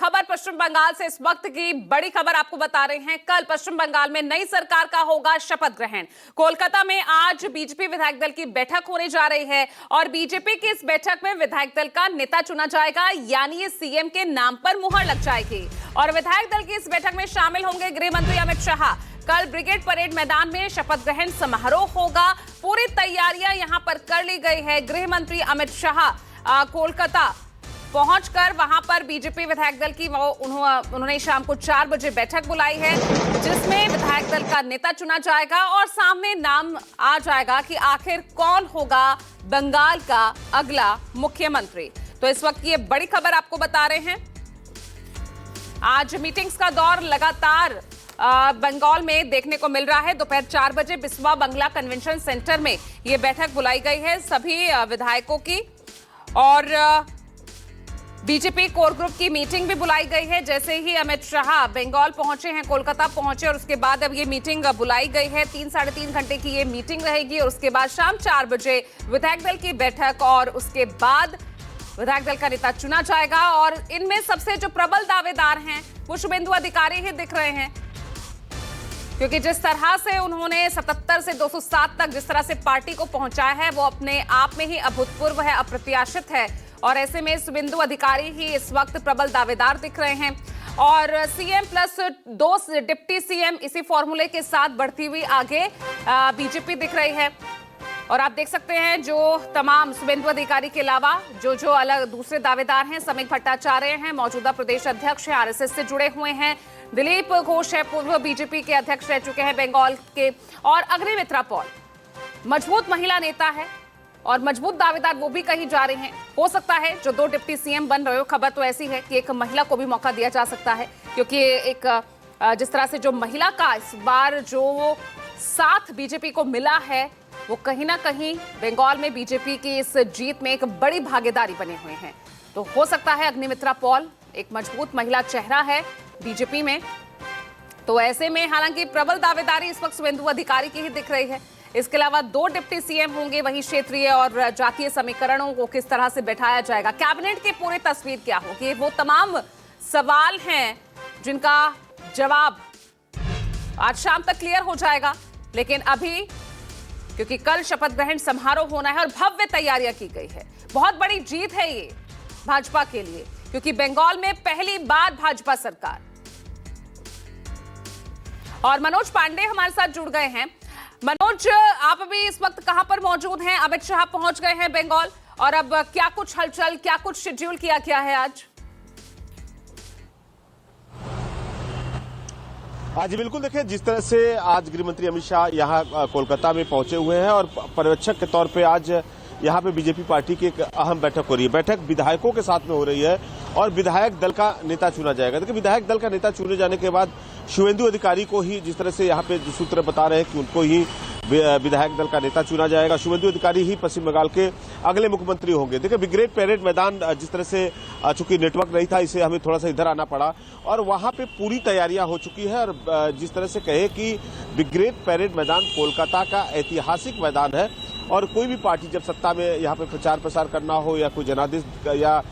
खबर पश्चिम बंगाल से इस वक्त की बड़ी खबर आपको बता रहे हैं। कल पश्चिम बंगाल में नई सरकार का होगा शपथ ग्रहण। कोलकाता में आज बीजेपी विधायक दल की बैठक होने जा रही है और बीजेपी की इस बैठक में विधायक दल का नेता चुना जाएगा, यानी ये सीएम के नाम पर मुहर लग जाएगी। और विधायक दल की इस बैठक में शामिल होंगे गृह मंत्री अमित शाह। कल ब्रिगेड परेड मैदान में शपथ ग्रहण समारोह होगा। पूरी तैयारियां यहां पर कर ली गई है। गृह मंत्री अमित शाह कोलकाता पहुंचकर वहां पर बीजेपी विधायक दल की उन्होंने शाम को 4 बजे बैठक बुलाई है, जिसमें विधायक दल का नेता चुना जाएगा और सामने नाम आ जाएगा कि आखिर कौन होगा बंगाल का अगला मुख्यमंत्री। तो इस वक्त ये बड़ी खबर आपको बता रहे हैं। आज मीटिंग्स का दौर लगातार बंगाल में देखने को मिल रहा है। दोपहर 4 बजे बिस्वा बंगला कन्वेंशन सेंटर में ये बैठक बुलाई गई है सभी विधायकों की, और बीजेपी कोर ग्रुप की मीटिंग भी बुलाई गई है। जैसे ही अमित शाह बंगाल पहुंचे हैं, कोलकाता पहुंचे, और उसके बाद अब ये मीटिंग बुलाई गई है। 3-3.5 घंटे की ये मीटिंग रहेगी और उसके बाद शाम 4 बजे विधायक दल की बैठक और उसके बाद विधायक दल का नेता चुना जाएगा। और इनमें सबसे जो प्रबल दावेदार हैं वो शुभेंदु अधिकारी ही दिख रहे हैं, क्योंकि जिस तरह से उन्होंने 77 से 207 तक जिस तरह से पार्टी को पहुंचाया है वो अपने आप में ही अभूतपूर्व है, अप्रत्याशित है। और ऐसे में शुभेंदु अधिकारी ही इस वक्त प्रबल दावेदार दिख रहे हैं। और सीएम प्लस 2 डिप्टी सीएम इसी फॉर्मूले के साथ बढ़ती हुई आगे बीजेपी दिख रही है। और आप देख सकते हैं जो तमाम शुभेंदु अधिकारी के अलावा जो अलग दूसरे दावेदार हैं, समीक भट्टाचार्य हैं, मौजूदा प्रदेश अध्यक्ष हैं, आरएसएस से जुड़े हुए हैं, दिलीप घोष है, पूर्व बीजेपी के अध्यक्ष रह चुके हैं बंगाल के, और अग्निमित्रा पॉल मजबूत महिला नेता है और मजबूत दावेदार वो भी कहीं जा रहे हैं। हो सकता है जो 2 डिप्टी सीएम बन रहे हो, खबर तो ऐसी है कि एक महिला को भी मौका दिया जा सकता है, क्योंकि एक जिस तरह से जो महिला का इस बार जो साथ बीजेपी को मिला है वो कहीं ना कहीं बंगाल में बीजेपी की इस जीत में एक बड़ी भागीदारी बने हुए हैं। तो हो सकता है अग्निमित्रा पॉल एक मजबूत महिला चेहरा है बीजेपी में। तो ऐसे में हालांकि प्रबल दावेदारी इस वक्त शुभेंदु अधिकारी की ही दिख रही है। इसके अलावा 2 डिप्टी सीएम होंगे, वहीं क्षेत्रीय और जातीय समीकरणों को किस तरह से बैठाया जाएगा, कैबिनेट की पूरी तस्वीर क्या होगी, वो तमाम सवाल हैं जिनका जवाब आज शाम तक क्लियर हो जाएगा। लेकिन अभी क्योंकि कल शपथ ग्रहण समारोह होना है और भव्य तैयारियां की गई है, बहुत बड़ी जीत है ये भाजपा के लिए, क्योंकि बंगाल में पहली बार भाजपा सरकार। और मनोज पांडे हमारे साथ जुड़ गए हैं। मनोज, आप अभी इस वक्त कहां पर मौजूद हैं? अमित शाह पहुंच गए हैं बंगाल, और अब क्या कुछ हलचल, क्या कुछ शेड्यूल किया गया है आज? जी बिल्कुल, देखिए जिस तरह से आज गृह मंत्री अमित शाह यहाँ कोलकाता में पहुंचे हुए हैं और पर्यवेक्षक के तौर पे आज यहाँ पे बीजेपी पार्टी की एक अहम बैठक हो रही है। बैठक विधायकों के साथ में हो रही है और विधायक दल का नेता चुना जाएगा। देखिए विधायक दल का नेता चुने जाने के बाद शुभेंदु अधिकारी को ही, जिस तरह से यहाँ पे सूत्र बता रहे हैं कि उनको ही विधायक दल का नेता चुना जाएगा। शुभेंदु अधिकारी ही पश्चिम बंगाल के अगले मुख्यमंत्री होंगे। देखिए ब्रिगेड परेड मैदान जिस तरह से चूंकि नेटवर्क नहीं था, इसे हमें थोड़ा सा इधर आना पड़ा और वहां पे पूरी तैयारियां हो चुकी है। और जिस तरह से कहे कि ब्रिगेड परेड मैदान कोलकाता का ऐतिहासिक मैदान है और कोई भी पार्टी जब सत्ता में यहाँ पे प्रचार प्रसार करना हो या कोई जनादेश या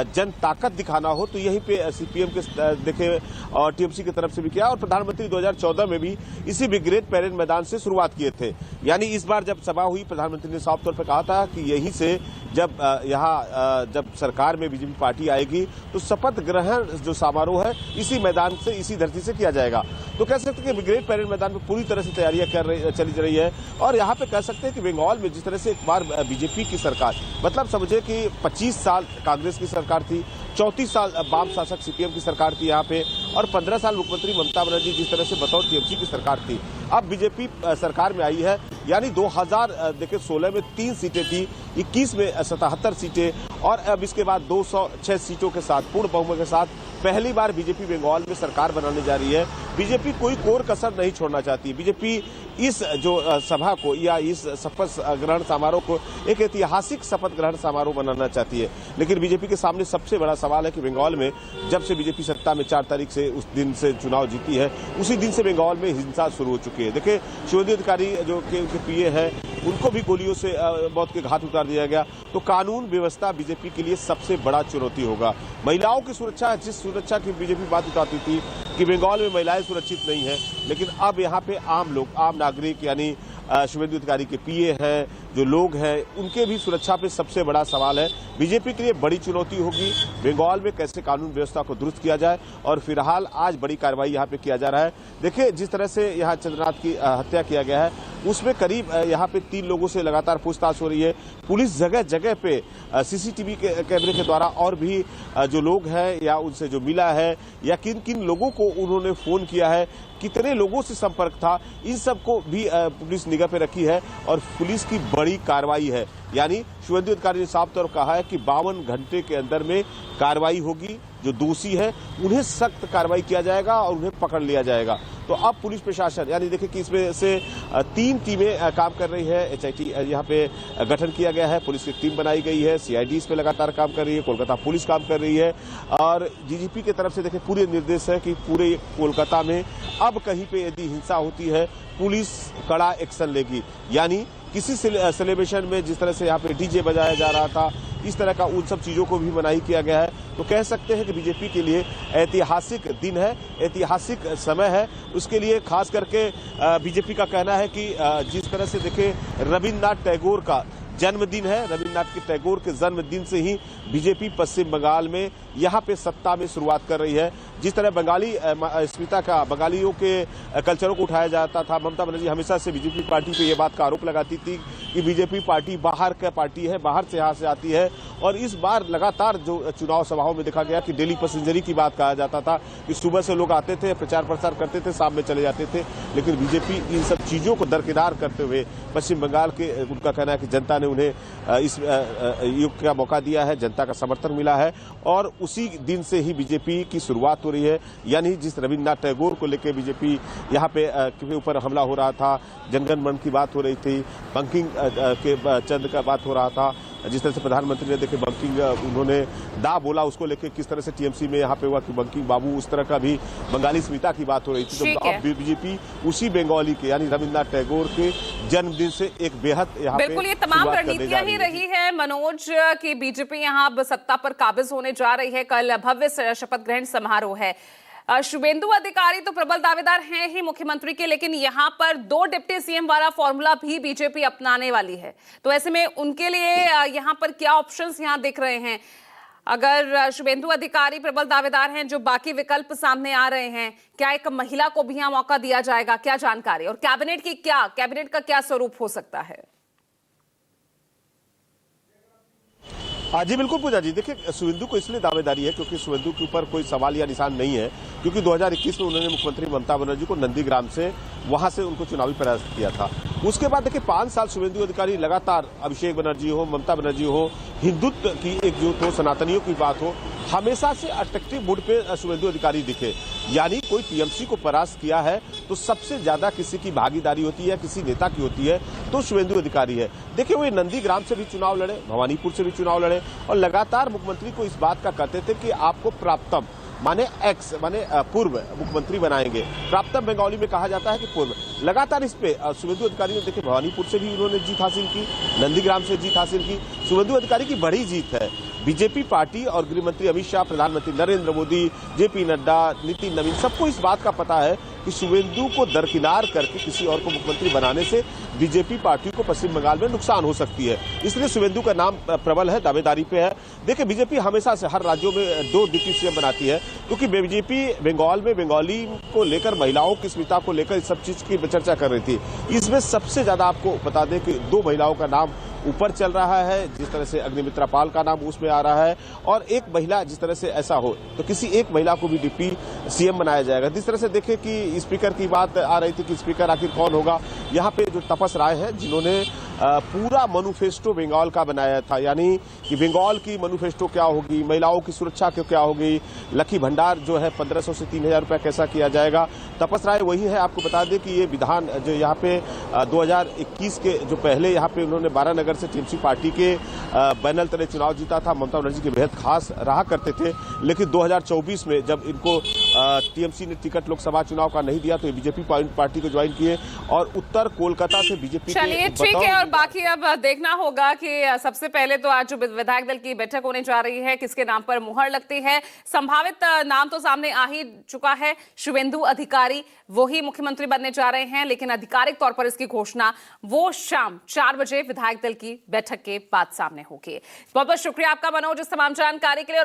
जन ताकत दिखाना हो तो यहीं पे सीपीएम के देखे और टीएमसी की तरफ से भी किया, और प्रधानमंत्री 2014 में भी इसी ब्रिगेड परेड मैदान से शुरुआत किए थे। यानी इस बार जब सभा हुई, प्रधानमंत्री ने साफ तौर पर कहा था कि यहीं से जब यहाँ जब सरकार में बीजेपी पार्टी आएगी तो शपथ ग्रहण जो समारोह है इसी मैदान से, इसी धरती से किया जाएगा। तो कह सकते हैं कि ब्रिगेड परेड मैदान में पूरी तरह से तैयारियां चली रही है। और यहाँ पे कह सकते हैं कि बंगाल में जिस तरह से एक बार बीजेपी की सरकार, मतलब समझे कि 25 साल कांग्रेस की सरकार थी, 34 साल वाम शासक सीपीएम की सरकार थी यहाँ पे, और 15 साल मुख्यमंत्री ममता बनर्जी जिस तरह से बतौर टीएमसी की सरकार थी, अब बीजेपी सरकार में आई है। यानी 2016 में 3 सीटें थी, 21 में 77 सीटें, और अब इसके बाद 206 सीटों के साथ पूर्ण बहुमत के साथ पहली बार बीजेपी बंगाल में सरकार बनाने जा रही है। बीजेपी कोई कोर कसर नहीं छोड़ना चाहती। बीजेपी इस जो सभा को या इस शपथ ग्रहण समारोह को एक ऐतिहासिक शपथ ग्रहण समारोह बनाना चाहती है। लेकिन बीजेपी के सामने सबसे बड़ा सवाल है कि बंगाल में जब से बीजेपी सत्ता में 4 तारीख से उस दिन से चुनाव जीती है, उसी दिन से बंगाल में हिंसा शुरू हो चुकी है। देखिए, शुभेंदु अधिकारी जो कि उनके पीए है, उनको भी गोलियों से मौत के घाट उतार दिया गया। तो कानून व्यवस्था बीजेपी के लिए सबसे बड़ा चुनौती होगा। महिलाओं की सुरक्षा, जिस सुरक्षा की बीजेपी बात उठाती थी कि बंगाल में महिलाएं सुरक्षित नहीं है, लेकिन अब यहाँ पे आम लोग, आम नागरिक यानी शुभेंदु अधिकारी के पीए हैं, जो लोग हैं, उनके भी सुरक्षा पे सबसे बड़ा सवाल है। बीजेपी के लिए बड़ी चुनौती होगी बंगाल में कैसे कानून व्यवस्था को दुरुस्त किया जाए। और फिलहाल आज बड़ी कार्रवाई यहाँ पे किया जा रहा है। देखिए, जिस तरह से यहाँ चंद्रनाथ की हत्या किया गया है, उसमें करीब यहाँ पे 3 लोगों से लगातार पूछताछ हो रही है। पुलिस जगह जगह पे सीसीटीवी के कैमरे के द्वारा और भी जो लोग हैं या उनसे जो मिला है या किन किन लोगों को उन्होंने फोन किया है, कितने लोगों से संपर्क था, इन सबको भी पुलिस निगाह पे रखी है और पुलिस की बड़ी कार्रवाई है। यानी शुभेंदु अधिकारी ने साफ तौर पर कहा है कि 52 घंटे के अंदर में कार्रवाई होगी। जो दोषी है उन्हें सख्त कार्रवाई किया जाएगा और उन्हें पकड़ लिया जाएगा। तो अब पुलिस प्रशासन, यानी देखिए कि इसमें से 3 टीमें काम कर रही है। एचआईटी यहाँ पे गठन किया गया है, पुलिस की टीम बनाई गई है, सीआईडी इस पे लगातार काम कर रही है, कोलकाता पुलिस काम कर रही है और डीजीपी की तरफ से देखिए पूरे निर्देश है कि पूरे कोलकाता में अब कहीं पे यदि हिंसा होती है, पुलिस कड़ा एक्शन लेगी। यानी किसी सेलिब्रेशन में जिस तरह से यहाँ पे डीजे बजाया जा रहा था, इस तरह का उन सब चीजों को भी मनाही किया गया है। तो कह सकते हैं कि बीजेपी के लिए ऐतिहासिक दिन है, ऐतिहासिक समय है। उसके लिए खास करके बीजेपी का कहना है कि जिस तरह से देखे रविन्द्रनाथ टैगोर का जन्मदिन है, रविन्द्रनाथ टैगोर के जन्मदिन से ही बीजेपी पश्चिम बंगाल में यहाँ पे सत्ता में शुरुआत कर रही है। जिस तरह बंगाली अस्मिता का, बंगालियों के कल्चरों को उठाया जाता था, ममता बनर्जी हमेशा से बीजेपी पार्टी पे ये बात का आरोप लगाती थी कि बीजेपी पार्टी बाहर का पार्टी है, बाहर से यहाँ से आती है। और इस बार लगातार जो चुनाव सभाओं में देखा गया कि डेली पैसेंजरी की बात कहा जाता था कि सुबह से लोग आते थे, प्रचार प्रसार करते थे, शाम में चले जाते थे। लेकिन बीजेपी इन सब चीजों को दरकिनार करते हुए पश्चिम बंगाल के, उनका कहना है कि जनता ने उन्हें इस युग का मौका दिया है, जनता का समर्थन मिला है और उसी दिन से ही बीजेपी की शुरुआत हो रही है। यानी जिस रविन्द्रनाथ टैगोर को लेकर बीजेपी यहाँ पे के ऊपर हमला हो रहा था, जनगण मन की बात हो रही थी, बंकिंग के चंद का बात हो रहा था, जिस तरह से प्रधानमंत्री ने देखे बंकिंग उन्होंने दा बोला, उसको लेकर किस तरह से टीएमसी में यहाँ पे हुआ कि बंकिंग बाबू, उस तरह का भी बंगाली स्मिता की बात हो रही थी। तो अब बीजेपी उसी बंगाली के यानी रविन्द्रनाथ टैगोर के जन्मदिन से एक बेहद यहाँ पे बिल्कुल, ये तमाम रणनीतियां ही रही है मनोज की बीजेपी यहाँ अब सत्ता पर काबिज होने जा रही है। कल भव्य शपथ ग्रहण समारोह है। शुभेंदु अधिकारी तो प्रबल दावेदार हैं ही मुख्यमंत्री के, लेकिन यहाँ पर 2 डिप्टी सीएम वाला फॉर्मूला भी बीजेपी अपनाने वाली है। तो ऐसे में उनके लिए यहाँ पर क्या ऑप्शंस यहाँ दिख रहे हैं? अगर शुभेंदु अधिकारी प्रबल दावेदार हैं, जो बाकी विकल्प सामने आ रहे हैं, क्या एक महिला को भी यहाँ मौका दिया जाएगा? क्या जानकारी? और कैबिनेट का क्या स्वरूप हो सकता है? जी बिल्कुल पूजा जी, देखिए शुभेंदु को इसलिए दावेदारी है क्योंकि शुभेंदु के ऊपर कोई सवाल या निशान नहीं है, क्योंकि 2021 में उन्होंने मुख्यमंत्री ममता बनर्जी को नंदीग्राम से वहां से उनको चुनावी परास्त किया था। उसके बाद देखिए 5 साल शुभेंदु अधिकारी लगातार, अभिषेक बनर्जी हो, ममता बनर्जी हो, हिंदुत्व की एकजुट हो, सनातनियों की बात हो, हमेशा से अट्रैक्टिव मूड पे शुभेंदु अधिकारी दिखे। यानी कोई टीएमसी को परास्त किया है तो सबसे ज्यादा किसी की भागीदारी होती है, किसी नेता की होती है, तो शुभेंदु अधिकारी है। देखिए वो नंदीग्राम से भी चुनाव लड़े, भवानीपुर से भी चुनाव लड़े और लगातार मुख्यमंत्री को इस बात का कहते थे कि आपको प्राप्तम माने एक्स माने पूर्व मुख्यमंत्री बनाएंगे। प्राप्तम बंगाली में कहा जाता है कि पूर्व। लगातार इस पे शुभेंदु अधिकारी ने देखिए भवानीपुर से भी उन्होंने जीत हासिल की, नंदीग्राम से जीत हासिल की। शुभेंदु अधिकारी की बड़ी जीत है। बीजेपी पार्टी और गृह मंत्री अमित शाह, प्रधानमंत्री नरेंद्र मोदी, जेपी नड्डा, नितिन नवीन, सबको इस बात का पता है कि शुभेंदु को दरकिनार करके किसी और को मुख्यमंत्री बनाने से बीजेपी पार्टी को पश्चिम बंगाल में नुकसान हो सकती है। इसलिए शुभेंदु का नाम प्रबल है, दावेदारी पे है। देखिए बीजेपी हमेशा से हर राज्यों में 2 डिप्टी सीएम बनाती है, क्योंकि बीजेपी बंगाल में बंगाली को लेकर, महिलाओं की अस्मिता को लेकर इस सब चीज की चर्चा कर रही थी। इसमें सबसे ज्यादा आपको बता दें कि 2 महिलाओं का नाम ऊपर चल रहा है। जिस तरह से अग्निमित्रा पाल का नाम उसमें आ रहा है और एक महिला, जिस तरह से ऐसा हो तो किसी एक महिला को भी डिप्टी सीएम बनाया जाएगा। जिस तरह से देखें कि स्पीकर की बात आ रही थी कि स्पीकर आखिर कौन होगा, यहाँ पे जो तपस राय है जिन्होंने पूरा मैनिफेस्टो बंगाल का बनाया था, यानी कि बंगाल की मैनिफेस्टो क्या होगी, महिलाओं की सुरक्षा क्या होगी, लकी भंडार जो है 1500 से 3000 रुपया कैसा किया जाएगा। तपस राय वही है। आपको बता दें कि ये विधान जो यहाँ पे 2021 के जो पहले यहाँ पे उन्होंने 12 नगर से टीएमसी पार्टी के बैनर तले चुनाव जीता था। ममता बनर्जी के बेहद खास रहा करते थे, लेकिन 2024 में जब इनको टीएमसी ने टिकट लोकसभा चुनाव का नहीं दिया तो ये बीजेपी पार्टी को ज्वाइन किए और उत्तर कोलकाता से बीजेपी चलिए ठीक है। और बाकी अब देखना होगा कि सबसे पहले तो आज जो विधायक दल की बैठक होने जा रही है, किसके नाम पर मुहर लगती है। संभावित नाम तो सामने आ ही चुका है, शुभेंदु अधिकारी वो ही मुख्यमंत्री बनने जा रहे हैं, लेकिन आधिकारिक तौर पर इसकी घोषणा वो शाम 4 बजे विधायक दल की बैठक के बाद सामने होगी। बहुत बहुत शुक्रिया आपका मनोज इस तमाम जानकारी के लिए। और